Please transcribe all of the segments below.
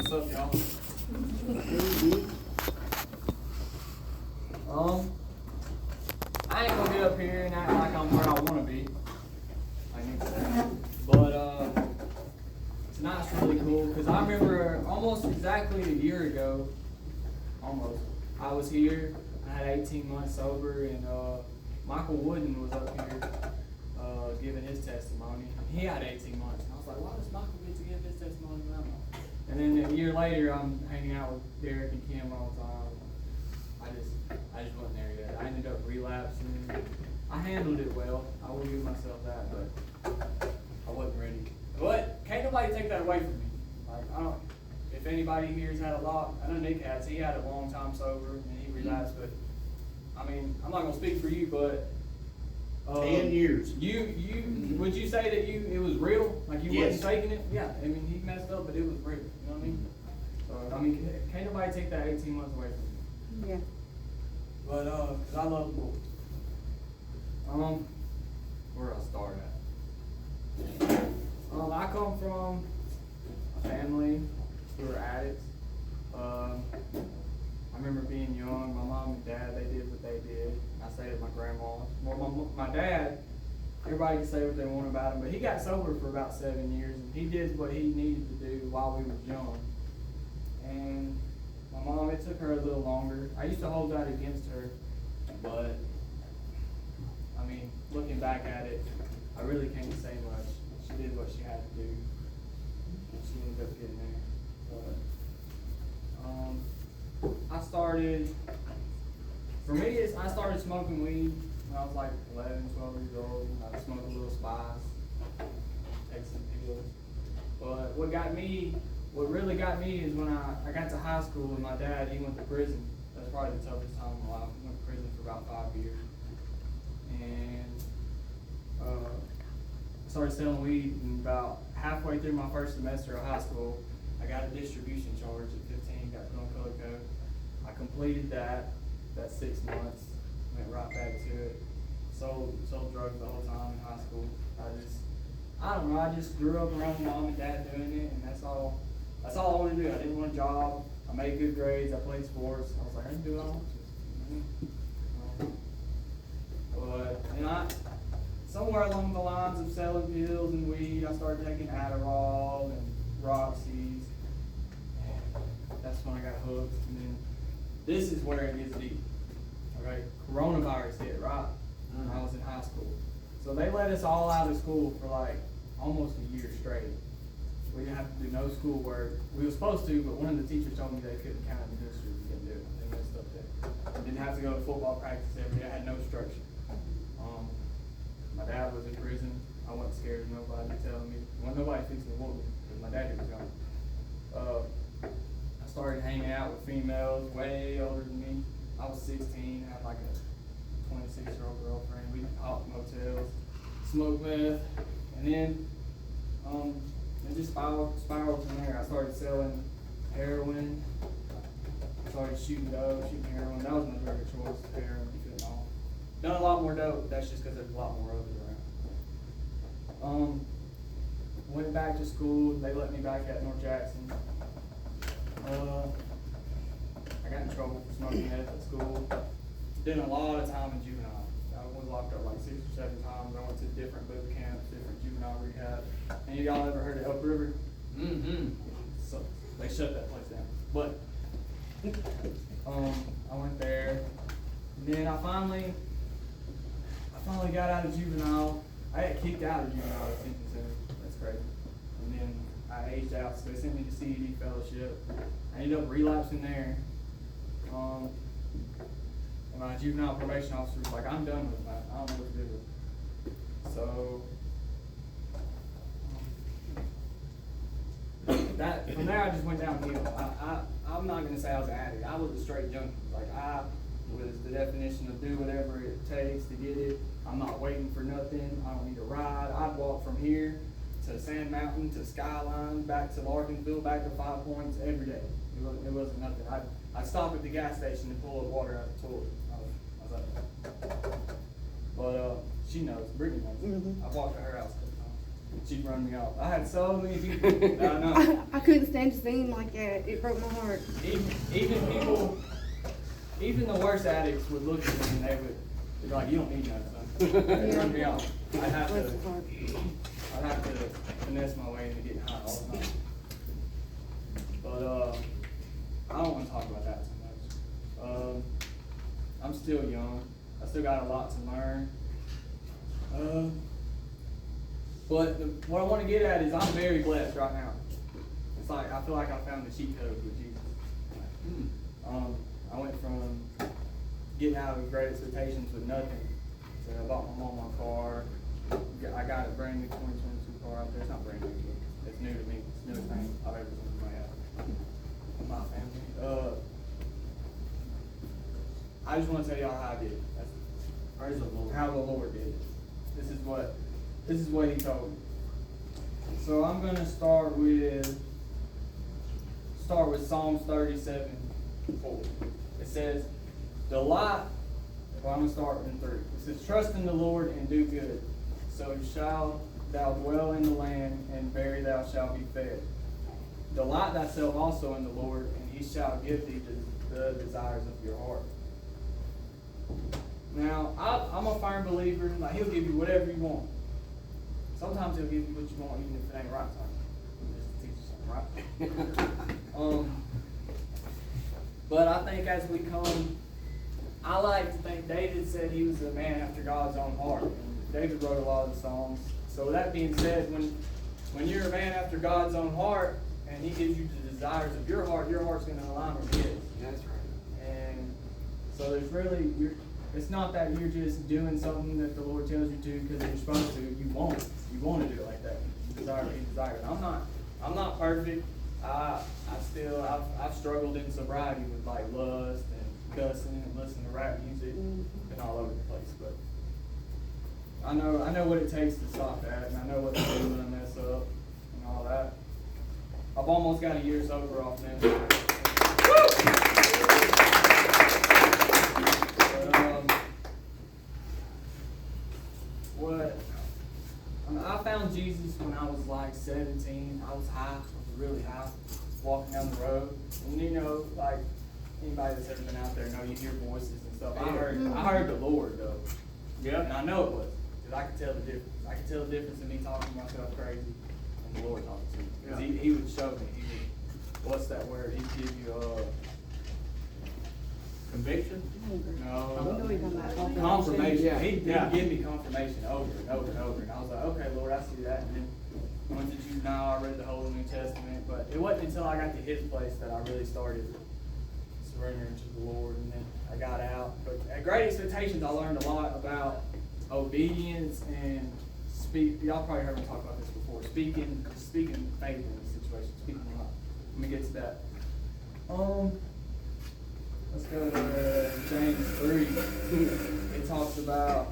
What's up, y'all? I ain't gonna get up here and act like I'm where I wanna be. I need to say. But tonight's really cool because I remember almost exactly a year ago, I was here. I had 18 months sober, and Michael Wooden was up here giving his testimony. He had 18 months, and I was like, why does Michael get to give his testimony when I'm not? And then a year later, I'm hanging out with Derek and Kim all the time. I just wasn't there yet. I ended up relapsing. I handled it well. I will give myself that, but I wasn't ready. But can't nobody take that away from me. Like, I don't. If anybody here's had a lot, I know Nick has. He had a long time sober and he relapsed. But I mean, I'm not gonna speak for you, but 10 years. Would you say that it was real? Like you Yes. wasn't faking it? Yeah. I mean, he messed up, but it was real. You know what I mean? So I mean, can't nobody take that 18 months away from me. Yeah. But cause I love the Lord. Where I start at? I come from a family who were addicts. I remember being young. My mom and dad, they did what they did. I stayed at my grandma's. Well, my dad, everybody can say what they want about him, but he got sober for about 7 years, and he did what he needed to do while we was young. And my mom, it took her a little longer. I used to hold that against her, but I mean, looking back at it, I really can't say much. She did what she had to do, and she ended up getting there. But I started smoking weed when I was like 11, 12 years old. I smoked a little spice, take some pills. But what really got me is when I got to high school and my dad, he went to prison. That's probably the toughest time in my life. He went to prison for about 5 years. And I started selling weed, and about halfway through my first semester of high school, I got a distribution charge at 15, got put on color code. I completed that 6 months, went right back to it. Sold drugs the whole time in high school. I don't know, I just grew up around mom and dad doing it, and that's all I wanted to do. I didn't want a job. I made good grades. I played sports. I was like, I can do it all. But somewhere along the lines of selling pills and weed, I started taking Adderall and Roxy's. That's when I got hooked. And then this is where it gets deep. Okay, coronavirus hit, right? When I was in high school. So they let us all out of school for like almost a year straight. We didn't have to do no schoolwork. We were supposed to, but one of the teachers told me they couldn't count in the history. We couldn't do it. They messed up there. Didn't have to go to football practice every day. I had no structure. My dad was in prison. I wasn't scared of nobody telling me. Nobody fixed me whoop me because my daddy was gone. I started hanging out with females way older than me. I was 16. I had like a 26-year-old girlfriend. We hopped motels, smoked meth, and then it just spiraled from there. I started selling heroin. I started shooting dope, shooting heroin. That was my drug of choice, heroin, fentanyl. Done a lot more dope, but that's just because there's a lot more of it around. Went back to school. They let me back at North Jackson. I got in trouble for smoking meth at school. Did a lot of time in juvenile. I was locked up like 6 or 7 times. I went to different boot camps, different juvenile rehab. Any of y'all ever heard of Elk River? So they shut that place down. But I went there. And then I finally got out of juvenile. I got kicked out of juvenile detention center. That's crazy. And then I aged out, so they sent me to CED fellowship. I ended up relapsing there. And my juvenile probation officer was like, I'm done with that. I don't know what to do with it. So from there I just went downhill. I'm not gonna say I was an addict. I was a straight junkie. Like I was the definition of do whatever it takes to get it. I'm not waiting for nothing. I don't need a ride. I'd walk from here to Sand Mountain to Skyline, back to Larkinville, back to 5 Points every day. It wasn't nothing. I'd stop at the gas station and pull up water out of the toilet. I was like, but she knows. Brittany knows. I walked to her house. She'd run me off. I had so many people that I know. I couldn't stand to see him like that. It broke my heart. Even the worst addicts would look at me and they'd be like, "You don't need none, son." It turned me off. I'd have to finesse my way into getting high all the time. But I don't want to talk about that too much. I'm still young. I still got a lot to learn. But what I want to get at is I'm very blessed right now. It's like I feel like I found the cheat code with Jesus. I went from getting out of great expectations with nothing. So I bought my mom my car. I got a brand new 2022 car out there. It's not brand new, but it's new to me. It's the newest thing I've ever seen in my house. In my family. I just want to tell y'all how I did it. Praise the Lord. How the Lord did it. This is what He told me. So I'm gonna start with Psalms 37:4. It says, "Delight." Well, I'm gonna start in 3. It says, "Trust in the Lord and do good, so shalt thou dwell in the land, and very thou shalt be fed. Delight thyself also in the Lord, and He shall give thee the desires of your heart." Now, I'm a firm believer, like He'll give you whatever you want. Sometimes He'll give you what you want, even if it ain't right time. Just to teach you something, right? But I think as we come, I like to think David said he was a man after God's own heart. And David wrote a lot of the Psalms. So with that being said, when you're a man after God's own heart, and He gives you the desires of your heart's going to align with His. That's right. And so there's really, it's not that you're just doing something that the Lord tells you to because you're supposed to. You want it. You want to do it like that. You desire what He desires. I'm not perfect. I've struggled in sobriety with like lust and cussing and listening to rap music and all over the place. But I know what it takes to stop that, and I know what to do when I mess up and all that. I've almost got a year sober off now. I found Jesus when I was like 17. I was high. I was really high, walking down the road. And you know, like anybody that's ever been out there, know you hear voices and stuff. I heard the Lord though. Yeah. And I know it was, because I could tell the difference. I could tell the difference in me talking to myself crazy and the Lord talking to me. Because he would show me. He would, what's that word? He'd give you conviction? No. Confirmation. Yeah. He'd give me confirmation over and over and over. And I was like, okay, Lord, I see that. And then I went to juvenile, I read the whole New Testament. But it wasn't until I got to His place that I really started surrendering to the Lord. And then I got out. But at Great Expectations, I learned a lot about obedience and speak. Y'all probably heard me talk about this before. Speaking faith in the situation. Speaking life. Let me get to that. Let's go to James 3. It talks about.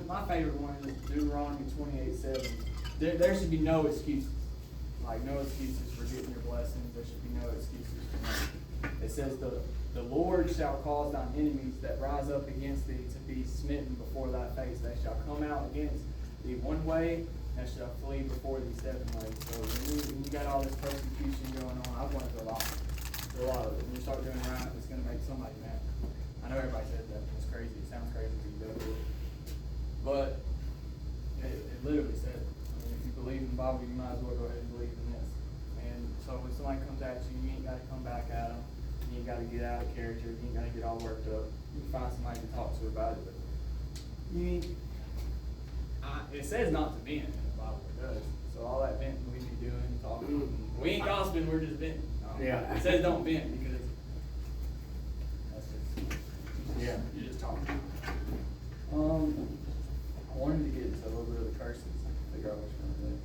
My favorite one is Deuteronomy 28:7. There should be no excuses. Like no excuses for getting your blessings. There should be no excuses for nothing. It says the Lord shall cause thine enemies that rise up against thee to be smitten before thy face. They shall come out against thee one way, and shall flee before thee 7 ways. So when you got all this persecution going on, I've learned a lot of it. When you start doing right, it's going to make somebody mad. I know everybody says that. It's crazy. It sounds crazy to you, but it literally says it. I mean, if you believe in the Bible, you might as well go ahead and believe in this. And so when somebody comes at you, you ain't got to come back at them. You ain't got to get out of character. You ain't got to get all worked up. You can find somebody to talk to about it. But it says not to vent in the Bible. It does. So all that venting we be doing, talking, we ain't gossiping. We're just venting. Yeah. It says don't vent because that's just you're just talking. I wanted to get into a little bit of the curses. Figure out which one it is.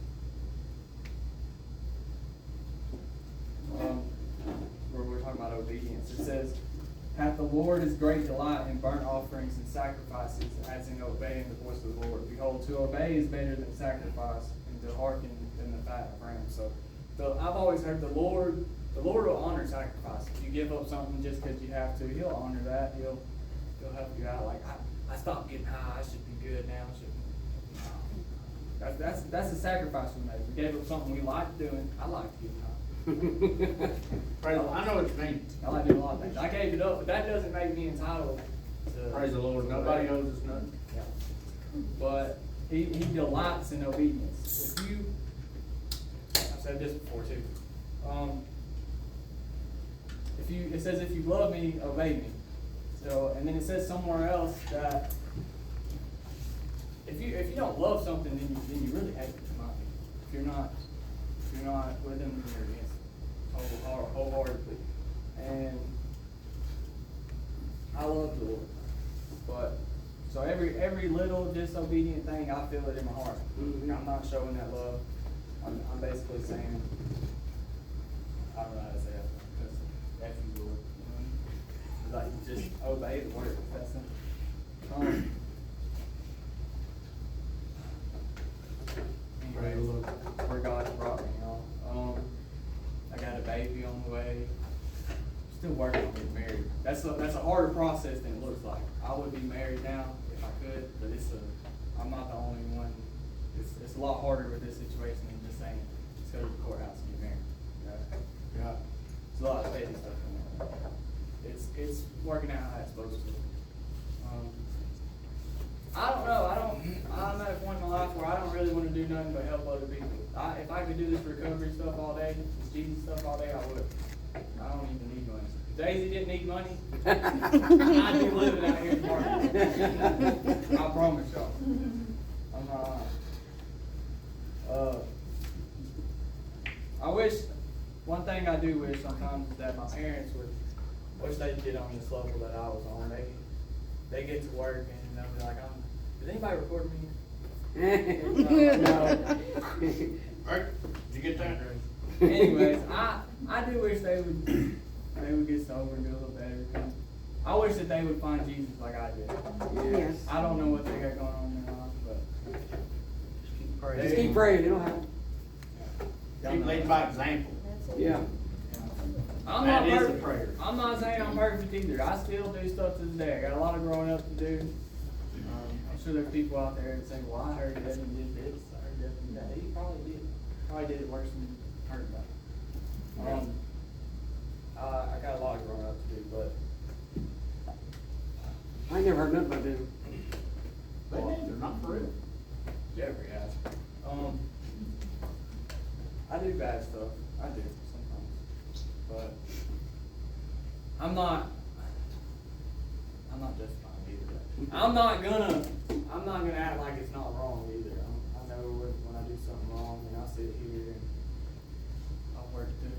We're talking about obedience. It says, "Hath the Lord his great delight in burnt offerings and sacrifices, as in obeying the voice of the Lord. Behold, to obey is better than sacrifice, and to hearken than the fat for him. So I've always heard the Lord will honor sacrifice. If you give up something just because you have to, He'll honor that. He'll help you out. Like I stopped getting high. I should be good now. That's a sacrifice we made. We gave up something we liked doing. I liked getting high. Praise the Lord. I know what you mean. I like doing a lot of things. I gave it up, but that doesn't make me entitled to. Praise the Lord. Nobody owes us nothing. Yeah. But he delights in obedience. If you, I've said this before too. It says if you love me, obey me. So, and then it says somewhere else that if you don't love something, then you really hate it. If you're not with him, you're against him wholeheartedly. And I love the Lord, but so every little disobedient thing, I feel it in my heart. Mm-hmm. I'm not showing that love. I'm basically saying, I don't know how to say it. Just F you, Lord. You know? Like just obey the word. That's simple. Anyways, where God brought me, y'all. I got a baby on the way. Still working on getting married. That's a harder process than it looks like. I would be married now if I could, but I'm not the only one. It's a lot harder with this situation than just saying just go to the courthouse and get married. Yeah. There's a lot of petty stuff in there. It's working out how it's supposed to. I don't know. I'm at a point in my life where I don't really want to do nothing but help other people. If I could do this recovery stuff all day, this Jesus stuff all day, I would. I don't even need money. If Daisy didn't need money, I'd be living out here in the market. I promise y'all. I'm not lying. I wish, one thing I do wish sometimes is that my parents wish they'd get on this level that I was on. They get to work and they'll be like, is anybody recording me? No. Right? Did you get that? Anyways, I do wish they would get sober and do a little better. I wish that they would find Jesus like I did. Yes. I don't know what they got going on in their life, but Just keep praying, you don't have to. Keep leading by example. Yeah. That is a prayer. I'm not saying I'm perfect either. I still do stuff to this day. I got a lot of growing up to do. I'm sure there's people out there that say, well, I heard Devin did this, I heard Devin did that. He probably did. Probably did it worse than you heard about it. I got a lot of growing up to do, but I ain't never heard nothing about them. They did, they're not for real. Jeffrey has. I do bad stuff. I do sometimes, but I'm not justifying either. I'm not gonna act like it's not wrong either. I know when I do something wrong and I sit here and I'll work through it.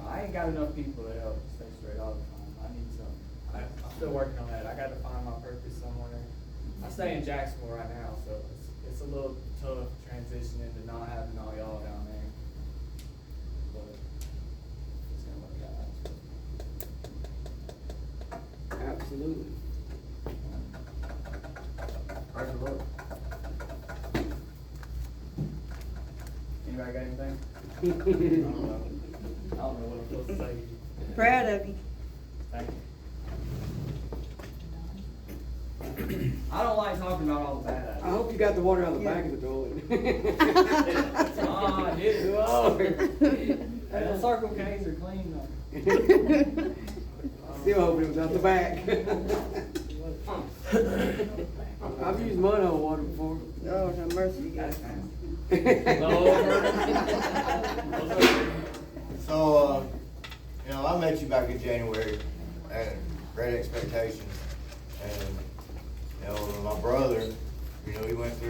I ain't got enough people to help stay straight all the time. I need some. I'm still working on that. I got to find my purpose somewhere. I stay in Jacksonville right now, so it's a little tough transitioning to not having all y'all down there. But it's gonna work out. Absolutely. Praise the Lord. Anybody got anything? I don't know what I'm supposed to say. Proud of you. Thank you. I don't like talking about all the bad I attitudes. hope you got the water out of the Yeah. back of the toilet. I did. Lord. Hey, the Circle K's are clean though. Still hoping it was out the back. I've used mud hole water before. Oh, no mercy, That's guys. nasty. So, I met you back in January, and great expectations, and, my brother, he went through